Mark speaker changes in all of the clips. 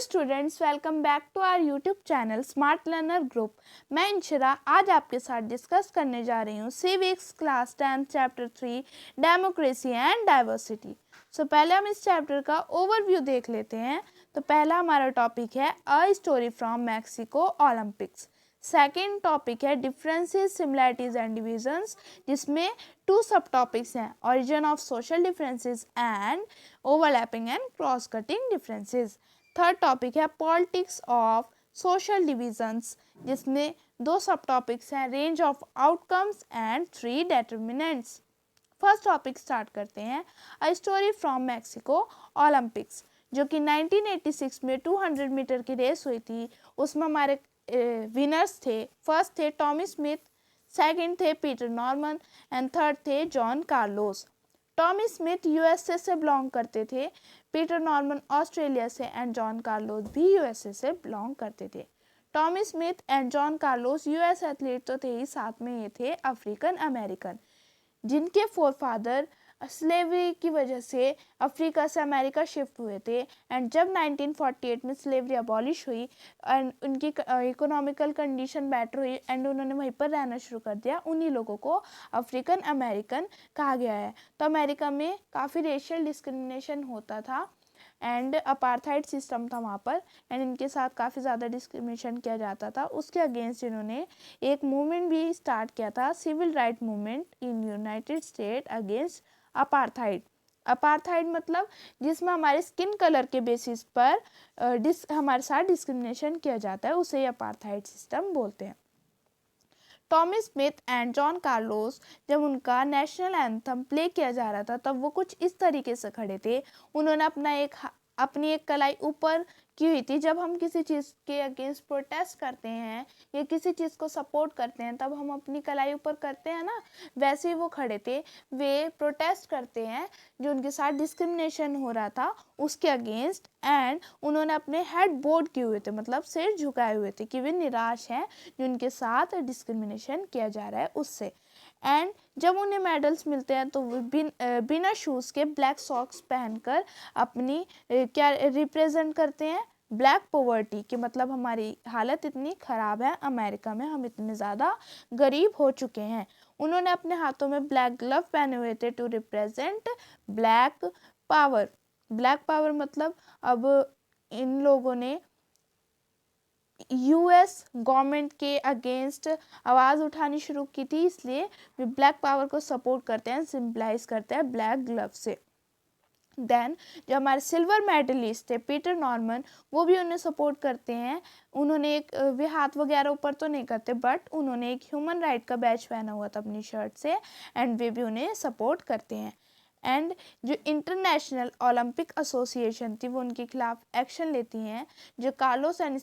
Speaker 1: Students, welcome back to our YouTube channel smart learner group. मैं इंशरा आज आपके साथ डिस्कस करने जा रही हूँ civics class 10 chapter 3 democracy and diversity. पहले हम इस चैप्टर का ओवरव्यू देख लेते हैं। तो पहला हमारा टॉपिक है a story from Mexico Olympics. Second topic है डिफरेंसेस, सिमिलैरिटीज एंड डिविजन्स, जिसमें 2 सब टॉपिक्स हैं, origin of social differences and overlapping and cross cutting differences. Third topic है पॉलिटिक्स ऑफ सोशल डिविजन्स, जिसमें 2 सब टॉपिक्स हैं, range of outcomes and 3 determinants. First topic start करते हैं, a story from Mexico Olympics, जो कि 1986 में 200 मीटर की रेस हुई थी। उसमें हमारे विनर्स थे, फर्स्ट थे टॉमी स्मिथ, सेकंड थे पीटर नॉर्मन एंड थर्ड थे John Carlos. Tommy Smith USA से बिलोंग करते थे, पीटर नॉर्मन ऑस्ट्रेलिया से एंड जॉन कार्लोस भी यूएसए से बिलोंग करते थे। Tommy Smith and John Carlos US athlete तो थे ही, साथ में ये थे अफ्रीकन अमेरिकन, जिनके फोरफादर स्लेवरी की वजह से अफ्रीका से अमेरिका शिफ्ट हुए थे। एंड जब 1948 में स्लेवरी अबॉलिश हुई एंड उनकी इकोनॉमिकल कंडीशन बेटर हुई एंड उन्होंने वहीं पर रहना शुरू कर दिया, उन्हीं लोगों को अफ्रीकन अमेरिकन कहा गया है। तो अमेरिका में काफ़ी रेशियल डिस्क्रिमिनेशन होता था एंड अपार्थाइड सिस्टम था वहाँ पर, एंड इनके साथ काफ़ी ज़्यादा डिस्क्रिमिनेशन किया जाता था। उसके अगेंस्ट इन्होंने एक मूवमेंट भी स्टार्ट किया था, civil right movement in United State against apartheid. Apartheid मतलब जिसमें हमारे स्किन कलर के बेसिस पर हमारे साथ डिस्क्रिमिनेशन किया जाता है, उसे अपार्थाइड सिस्टम बोलते हैं। Tommy Smith and John Carlos, जब उनका नेशनल एंथम प्ले किया जा रहा था तब वो कुछ इस तरीके से खड़े थे। उन्होंने अपनी एक कलाई ऊपर की हुई थी। जब हम किसी चीज़ के अगेंस्ट प्रोटेस्ट करते हैं या किसी चीज़ को सपोर्ट करते हैं तब हम अपनी कलाई ऊपर करते हैं ना, वैसे ही वो खड़े थे। वे प्रोटेस्ट करते हैं जो उनके साथ डिस्क्रिमिनेशन हो रहा था उसके अगेंस्ट, एंड उन्होंने अपने हेड बोर्ड किए हुए थे, मतलब सिर झुकाए हुए थे कि वे निराश हैं जो उनके साथ डिस्क्रिमिनेशन किया जा रहा है उससे। एंड जब उन्हें मेडल्स मिलते हैं तो वो बिना शूज़ के ब्लैक सॉक्स पहनकर अपनी क्या रिप्रेजेंट करते हैं, ब्लैक पॉवर्टी, कि मतलब हमारी हालत इतनी ख़राब है अमेरिका में, हम इतने ज़्यादा गरीब हो चुके हैं। उन्होंने अपने हाथों में ब्लैक ग्लव पहने हुए थे to represent black power. Black power मतलब अब इन लोगों ने यूएस गवर्नमेंट के अगेंस्ट आवाज़ उठानी शुरू की थी, इसलिए वे ब्लैक पावर को सपोर्ट करते हैं, सिंबलाइज करते हैं ब्लैक ग्लव से। देन जो हमारे सिल्वर मेडलिस्ट थे पीटर नॉर्मन, वो भी उन्हें सपोर्ट करते हैं। उन्होंने वे हाथ वगैरह ऊपर तो नहीं करते, बट उन्होंने एक ह्यूमन राइट का बैच पहना हुआ था अपनी शर्ट से, एंड वे भी उन्हें सपोर्ट करते हैं। एंड जो इंटरनेशनल ओलंपिक एसोसिएशन थी वो उनके खिलाफ एक्शन लेती हैं। जो कार्लोस एंड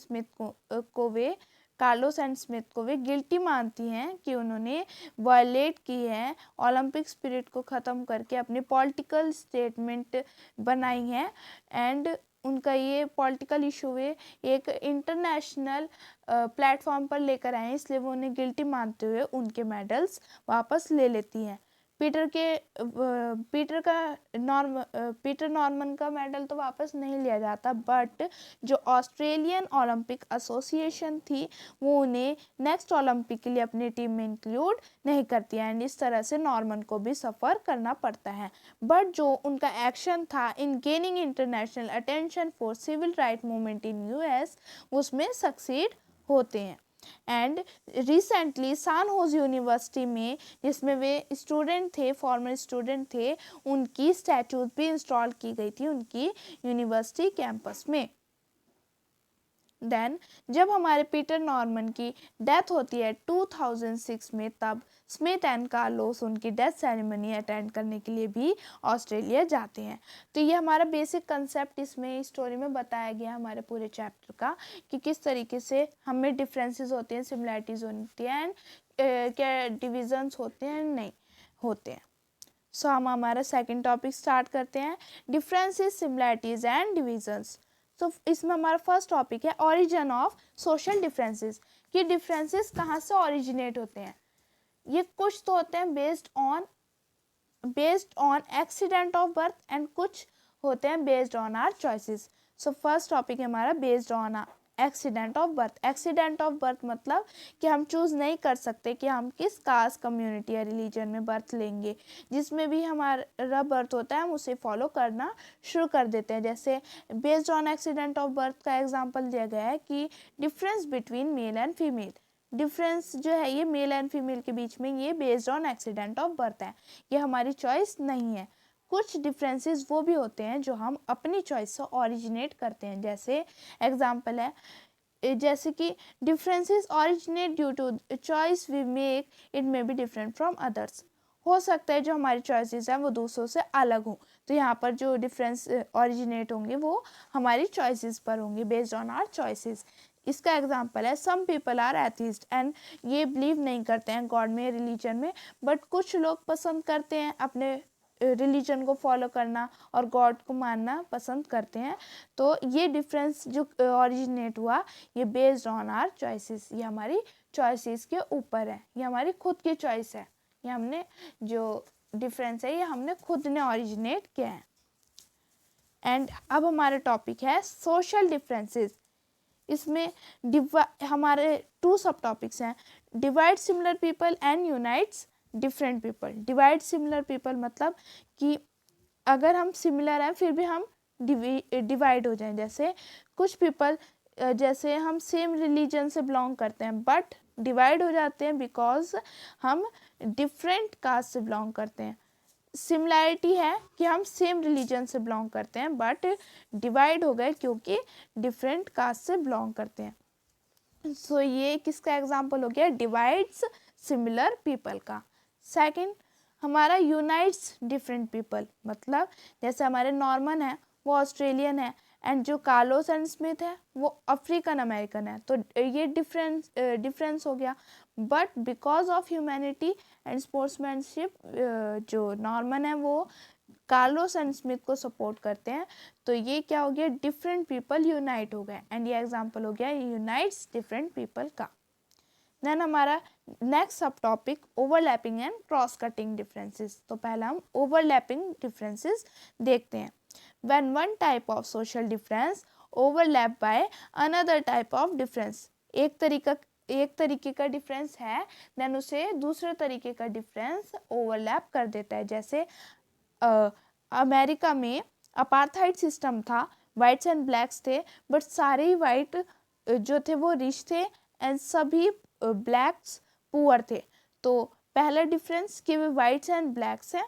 Speaker 1: स्मिथ को वे गिल्टी मानती हैं कि उन्होंने वायलेट की है, ओलंपिक स्पिरिट को ख़त्म करके अपनी पॉलिटिकल स्टेटमेंट बनाई है। एंड उनका ये पॉलिटिकल इशू वे एक इंटरनेशनल प्लेटफॉर्म पर लेकर आए हैं, इसलिए वो उन्हें गिल्टी मानते हुए उनके मेडल्स वापस ले लेती हैं। पीटर नॉर्मन का मेडल तो वापस नहीं लिया जाता, बट जो ऑस्ट्रेलियन ओलंपिक एसोसिएशन थी वो उन्हें नेक्स्ट ओलंपिक के लिए अपनी टीम में इंक्लूड नहीं करती है, एंड इस तरह से नॉर्मन को भी सफ़र करना पड़ता है। बट जो उनका एक्शन था in gaining international attention for civil right movement in US, उसमें सक्सीड होते हैं। And recently San Jose university में, जिसमें वे स्टूडेंट थे, फॉर्मर स्टूडेंट थे, उनकी स्टैचूज भी इंस्टॉल की गई थी उनकी यूनिवर्सिटी कैंपस में। देन जब हमारे पीटर नॉर्मन की डेथ होती है 2006 में, तब स्मिथ एंड कार्लोस उनकी डेथ सेरेमनी अटेंड करने के लिए भी ऑस्ट्रेलिया जाते हैं। तो ये हमारा बेसिक कंसेप्ट इसमें स्टोरी में बताया गया हमारे पूरे चैप्टर का, कि किस तरीके से हमें डिफरेंसेस होते हैं, सिमिलैरिटीज़ होती हैं एंड क्या डिविजन्स होते हैं नहीं होते हैं। सो हम हमारा सेकेंड टॉपिक स्टार्ट करते हैं, डिफरेंसेस, सिमिलैरिटीज़ एंड डिविजन्स। तो इसमें हमारा फर्स्ट टॉपिक है ओरिजिन ऑफ सोशल डिफरेंसेस, कि डिफरेंसेस कहाँ से ओरिजिनेट होते हैं। ये कुछ तो होते हैं based on accident of birth and कुछ होते हैं based on our choices. So first topic है हमारा based on accident of birth. Accident of birth मतलब कि हम चूज़ नहीं कर सकते कि हम किस कास्ट, कम्युनिटी या रिलीजन में बर्थ लेंगे। जिसमें भी हमारा बर्थ होता है हम उसे फॉलो करना शुरू कर देते हैं। जैसे based on accident of birth का एग्जांपल दिया गया है कि difference between male and female. Difference जो है ये मेल एंड फीमेल के बीच में, ये based on accident of birth है, ये हमारी चॉइस नहीं है। कुछ डिफरेंसेस वो भी होते हैं जो हम अपनी चॉइस से ओरिजिनेट करते हैं। जैसे एग्जांपल है, जैसे कि differences originate due to choice we make, it may be different from others. हो सकता है जो हमारी चॉइसेस हैं वो दूसरों से अलग हों, तो यहाँ पर जो डिफरेंस ओरिजिनेट होंगे वो हमारी चॉइसेस पर होंगे, बेस्ड ऑन आवर चॉइसेस। इसका एग्जांपल है some people are atheist and ये बिलीव नहीं करते हैं गॉड में, रिलीजन में, बट कुछ लोग पसंद करते हैं अपने रिलीजन को फॉलो करना और गॉड को मानना पसंद करते हैं। तो ये डिफरेंस जो ओरिजिनेट हुआ ये बेस्ड ऑन आवर चॉइसेस, ये हमारी चॉइसेस के ऊपर है, ये हमारी खुद की चॉइस है, ये हमने जो डिफरेंस है ये हमने खुद ने ओरिजिनेट किया है। एंड अब हमारा टॉपिक है सोशल डिफरेंसेस। इसमें हमारे 2 सब टॉपिक्स हैं, divide similar people and unites different people. Divide similar people मतलब कि अगर हम सिमिलर हैं फिर भी हम डिवाइड हो जाएं। जैसे कुछ पीपल, जैसे हम सेम रिलीजन से बिलोंग करते हैं बट डिवाइड हो जाते हैं बिकॉज हम डिफरेंट कास्ट से बिलोंग करते हैं। सिमिलैरिटी है कि हम सेम रिलीजन से बिलोंग करते हैं बट डिवाइड हो गए क्योंकि डिफरेंट कास्ट से बिलोंग करते हैं। सो ये किसका एग्जांपल हो गया, डिवाइड्स सिमिलर पीपल का। सेकंड हमारा यूनाइट्स डिफरेंट पीपल, मतलब जैसे हमारे नॉर्मन है वो ऑस्ट्रेलियन है एंड जो कार्लोस एंड स्मिथ है वो अफ्रीकन अमेरिकन है, तो ये डिफरेंस हो गया। But because of humanity and sportsmanship जो नॉर्मन है वो कार्लोस एंड स्मिथ को सपोर्ट करते हैं, तो ये क्या हो गया, डिफरेंट पीपल यूनाइट हो गए एंड ये एग्जांपल हो गया यूनाइट्स डिफरेंट पीपल का। देन हमारा नेक्स्ट सब topic overlapping and cross cutting differences. तो पहला हम ओवरलैपिंग डिफरेंसेस देखते हैं। When one type of social difference overlap by another type of difference, एक तरीके का डिफरेंस है देन उसे दूसरे तरीके का डिफरेंस ओवरलैप कर देता है। जैसे अमेरिका में अपार्थाइड सिस्टम था, वाइट्स एंड ब्लैक्स थे बट सारे ही वाइट जो थे वो रिच थे एंड सभी ब्लैक्स पुअर थे। तो पहला डिफरेंस कि वे वाइट्स एंड ब्लैक्स हैं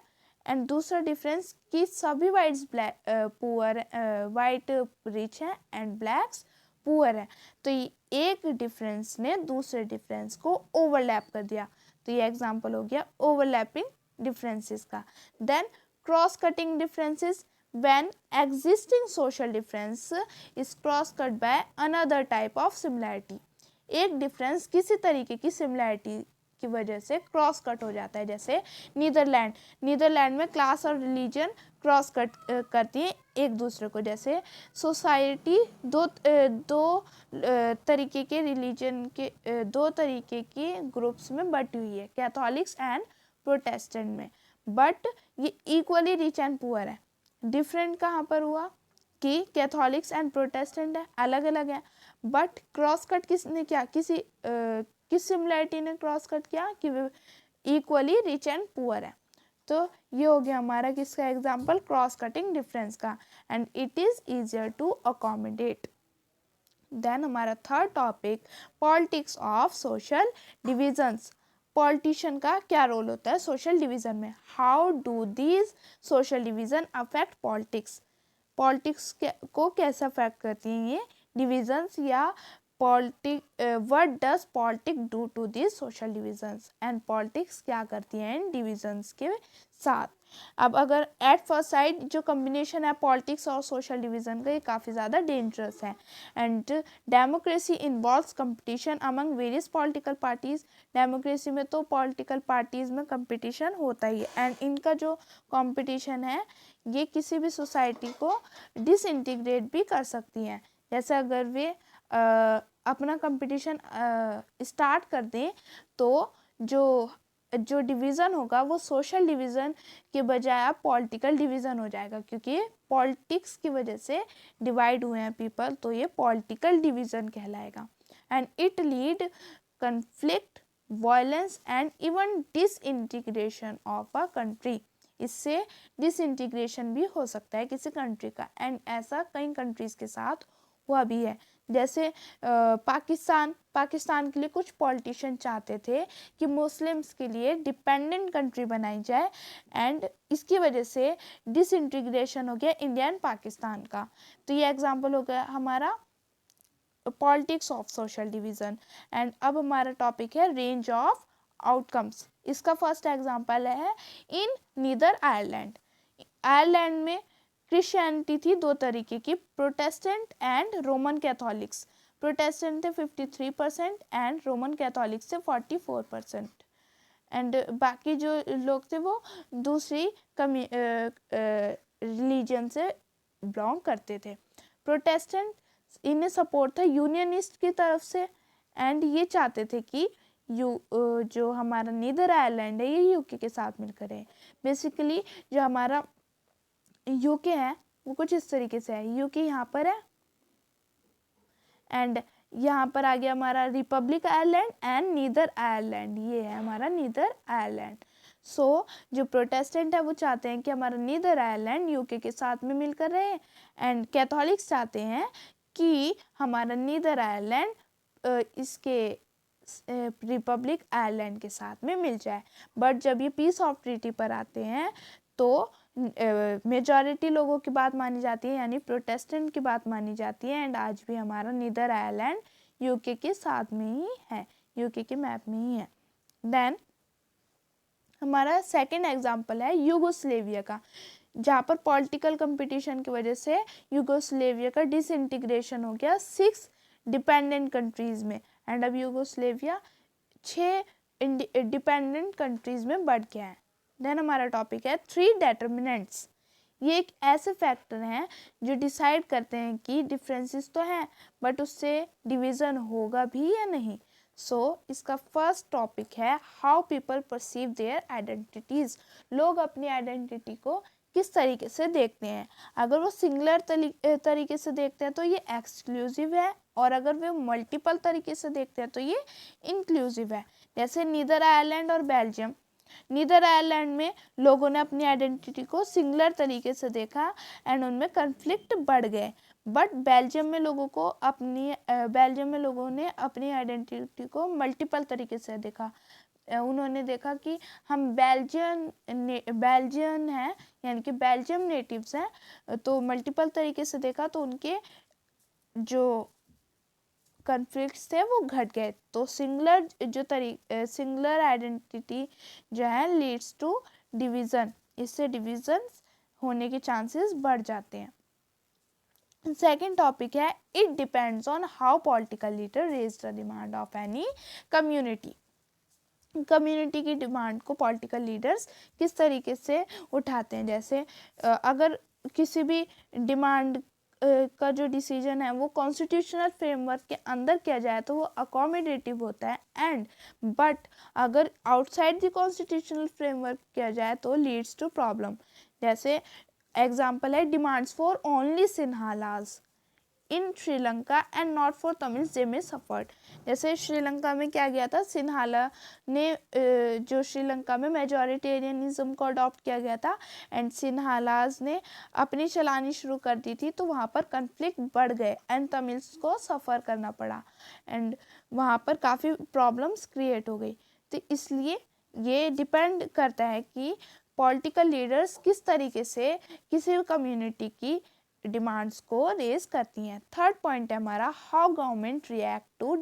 Speaker 1: एंड दूसरा डिफरेंस कि सभी वाइट्स पुअर, वाइट रिच हैं एंड ब्लैक्स पुअर है। तो एक डिफरेंस ने दूसरे डिफरेंस को ओवरलैप कर दिया, तो ये एग्जांपल हो गया ओवरलैपिंग डिफरेंसेस का। Then cross cutting differences, when existing social difference is cross cut by another type of similarity। एक डिफरेंस किसी तरीके की सिमिलैरिटी की वजह से क्रॉस कट हो जाता है। जैसे नीदरलैंड में क्लास और रिलीजन क्रॉस कट करती हैं एक दूसरे को। जैसे सोसाइटी दो तरीके के रिलीजन के दो तरीके के ग्रुप्स में बटी हुई है, कैथोलिक्स एंड प्रोटेस्टेंट में, बट ये इक्वली रिच एंड पुअर है। डिफरेंट कहाँ पर हुआ कि कैथोलिक्स एंड प्रोटेस्टेंट है, अलग अलग है, बट क्रॉस कट किसने किया, किस सिमिलैरिटी ने क्रॉस कट किया कि वे इक्वली रिच एंड पुअर है। तो ये हो गया हमारा किसका एग्जांपल, क्रॉस कटिंग डिफरेंस का, and it is easier to accommodate. Then हमारा third topic politics of social divisions. Politician का क्या रोल होता है सोशल डिवीजन में, how do these social division affect politics. Politics को कैसे अफेक्ट करती हैं ये डिविजन्स, या what does politics do to this social divisions, and politics क्या करती है इन डिविजन्स के साथ। अब अगर एट फर्स्ट साइड जो कम्बिनेशन है पॉलिटिक्स और सोशल डिवीजन का, ये काफ़ी ज़्यादा डेंजरस है। And democracy involves competition among various political parties. Democracy में तो पॉलिटिकल पार्टीज में कंपटीशन होता ही है, एंड इनका जो कंपटीशन है ये किसी भी सोसाइटी को डिसइंटीग्रेट भी कर सकती हैं। जैसे अगर वे अपना कंपटीशन स्टार्ट कर दें तो जो जो डिवीज़न होगा वो सोशल डिवीज़न के बजाय अब पॉलिटिकल डिवीज़न हो जाएगा, क्योंकि पॉलिटिक्स की वजह से डिवाइड हुए हैं पीपल, तो ये पॉलिटिकल डिवीज़न कहलाएगा। And it lead conflict, violence and even disintegration of a country. इससे डिसइंटीग्रेशन भी हो सकता है किसी कंट्री का, एंड ऐसा कई कंट्रीज़ के साथ हुआ भी है। जैसे पाकिस्तान के लिए कुछ पॉलिटिशियन चाहते थे कि मुस्लिम्स के लिए डिपेंडेंट कंट्री बनाई जाए, एंड इसकी वजह से डिसइंटीग्रेशन हो गया इंडिया एंड पाकिस्तान का। तो ये एग्जांपल हो गया हमारा politics of social division. And अब हमारा टॉपिक है रेंज ऑफ आउटकम्स। इसका फर्स्ट एग्जांपल है इन नीदर आयरलैंड। आयरलैंड में क्रिश्चियनिटी थी दो तरीके की, Protestant and Roman Catholics. Protestant थे 53% एंड रोमन कैथोलिक्स थे 44%। एंड बाकी जो लोग थे वो दूसरी रिलीजन से बिलोंग करते थे। प्रोटेस्टेंट इन्हें सपोर्ट था यूनियनिस्ट की तरफ से, एंड ये चाहते थे कि जो हमारा नीदर आयरलैंड है ये यूके के साथ मिलकर रहे। बेसिकली जो हमारा यूके है वो कुछ इस तरीके से है, यूके यहाँ पर है, एंड यहाँ पर आ गया हमारा Republic Ireland and neither Ireland, ये है हमारा नीदर आयरलैंड। सो जो प्रोटेस्टेंट है वो चाहते हैं कि हमारा नीदर आयरलैंड यूके के साथ में मिलकर रहे, एंड कैथोलिक्स चाहते हैं कि हमारा नीदर आयरलैंड इसके रिपब्लिक आयरलैंड के साथ में मिल जाए। बट जब ये पीस ऑफ ट्रीटी पर आते हैं तो मेजॉरिटी लोगों की बात मानी जाती है, यानी प्रोटेस्टेंट की बात मानी जाती है, एंड आज भी हमारा नीदर आयरलैंड यूके के साथ में ही है, यूके के मैप में ही है। देन हमारा सेकंड एग्जांपल है यूगोस्लेविया का, जहाँ पर पॉलिटिकल कंपटीशन की वजह से यूगोस्लेविया का डिसइंटीग्रेशन हो गया 6 डिपेंडेंट कंट्रीज़ में, एंड अब यूगोस्लेविया 6 डिपेंडेंट कंट्रीज़ में बढ़ गया है। देन हमारा टॉपिक है 3 डिटर्मिनेंट्स। ये एक ऐसे फैक्टर हैं जो डिसाइड करते हैं कि डिफरेंसेस तो हैं बट उससे डिवीज़न होगा भी या नहीं। इसका फर्स्ट टॉपिक है how people perceive their identities. लोग अपनी आइडेंटिटी को किस तरीके से देखते हैं। अगर वो सिंगुलर तरीके से देखते हैं तो ये एक्सक्लूसिव है, और अगर वे मल्टीपल तरीके से देखते हैं तो ये इंक्लूसिव है। जैसे नीदर आयरलैंड और बेल्जियम। नीदर आयरलैंड में लोगों ने अपनी आइडेंटिटी को सिंगुलर तरीके से देखा एंड उनमें कन्फ्लिक्ट बढ़ गए, बट बेल्जियम में लोगों ने अपनी आइडेंटिटी को मल्टीपल तरीके से देखा। उन्होंने देखा कि हम बेल्जियन हैं, यानी कि बेल्जियम नेटिव्स हैं, तो मल्टीपल तरीके से देखा तो उनके जो कन्फ्लिक्ट्स थे वो घट गए। तो सिंगुलर आइडेंटिटी जो है लीड्स टू डिवीज़न, इससे डिवीज़न होने के चांसेस बढ़ जाते हैं। सेकेंड टॉपिक है it depends on how political leader raise the demand of any community. Community की डिमांड को पॉलिटिकल लीडर्स किस तरीके से उठाते हैं। जैसे अगर किसी भी डिमांड का जो डिसीजन है वो कॉन्स्टिट्यूशनल फ्रेमवर्क के अंदर किया जाए तो वो अकोमोडेटिव होता है, एंड बट अगर आउटसाइड द कॉन्स्टिट्यूशनल फ्रेमवर्क किया जाए तो लीड्स टू प्रॉब्लम। जैसे एग्जाम्पल है demands for only Sinhalese in Sri Lanka and not for Tamils दे में सफर्ड। जैसे श्रीलंका में क्या गया था, सिन्हाला ने जो श्रीलंका में मेजॉरिटेरियनिज्म को अडॉप्ट किया गया था एंड सिन्हालाज ने अपनी चलानी शुरू कर दी थी, तो वहाँ पर कन्फ्लिक्ट बढ़ गए एंड तमिल्स को सफ़र करना पड़ा एंड वहाँ पर काफ़ी प्रॉब्लम्स क्रिएट हो गई। तो इसलिए ये डिपेंड करता है कि पॉलिटिकल लीडर्स किस तरीके से किसी भी कम्युनिटी की डिमांड्स को रेज करती हैं। थर्ड पॉइंट है हमारा how government react to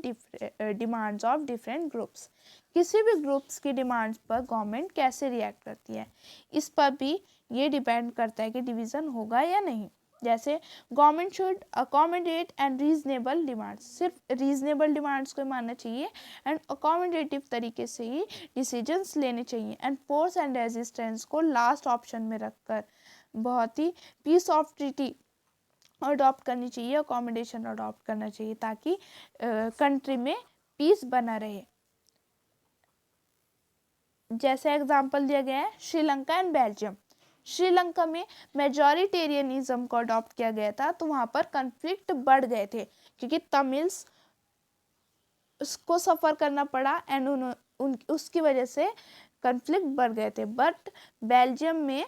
Speaker 1: demands of different groups. किसी भी ग्रुप्स की डिमांड्स पर गवर्नमेंट कैसे रिएक्ट करती है, इस पर भी ये डिपेंड करता है कि डिवीज़न होगा या नहीं। जैसे government should accommodate and reasonable demands, सिर्फ रीजनेबल डिमांड्स को मानना चाहिए एंड अकोमोडेटिव तरीके से ही डिसीजंस लेने चाहिए, एंड फोर्स एंड रेजिस्टेंस को लास्ट ऑप्शन में रखकर बहुत ही पीस ऑफ ट्रीटी अडॉप्ट करनी चाहिए, अकोमोडेशन अडॉप्ट करना चाहिए ताकि कंट्री में पीस बना रहे। जैसे एग्जाम्पल दिया गया है श्रीलंका एंड बेल्जियम। श्रीलंका में मेजॉरिटेरियनिज्म को अडॉप्ट किया गया था, तो वहाँ पर कन्फ्लिक्ट बढ़ गए थे क्योंकि तमिल्स उसको सफ़र करना पड़ा एंड उसकी वजह से कन्फ्लिक्ट बढ़ गए थे। बट बेल्जियम में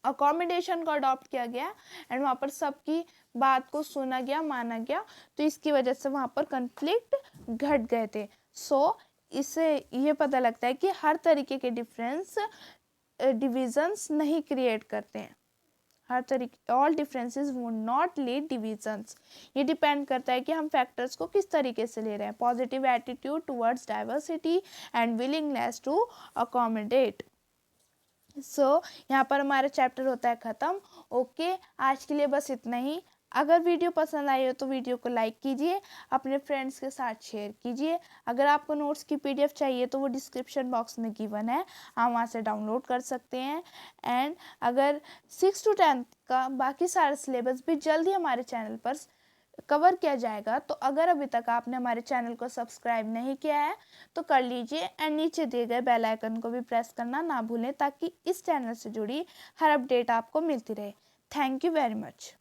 Speaker 1: अकोमोडेशन को अडॉप्ट किया गया एंड वहाँ पर सबकी बात को सुना गया, माना गया, तो इसकी वजह से वहाँ पर कन्फ्लिक्ट घट गए थे। सो इससे ये पता लगता है कि हर तरीके के डिफरेंस डिविजन्स नहीं क्रिएट करते हैं। हर तरीके all differences would not lead divisions. ये डिपेंड करता है कि हम फैक्टर्स को किस तरीके से ले रहे हैं। Positive attitude towards diversity and willingness to accommodate. So यहाँ पर हमारा चैप्टर होता है ख़त्म। ओके, आज के लिए बस इतना ही। अगर वीडियो पसंद आई हो तो वीडियो को लाइक कीजिए, अपने फ्रेंड्स के साथ शेयर कीजिए। अगर आपको नोट्स की पीडीएफ चाहिए तो वो डिस्क्रिप्शन बॉक्स में गिवन है, आप वहाँ से डाउनलोड कर सकते हैं। एंड अगर 6 to 10 का बाकी सारा सिलेबस भी जल्दी हमारे चैनल पर कवर किया जाएगा, तो अगर अभी तक आपने हमारे चैनल को सब्सक्राइब नहीं किया है तो कर लीजिए एंड नीचे दिए गए बेल आइकन को भी प्रेस करना ना भूलें ताकि इस चैनल से जुड़ी हर अपडेट आपको मिलती रहे। Thank you very much.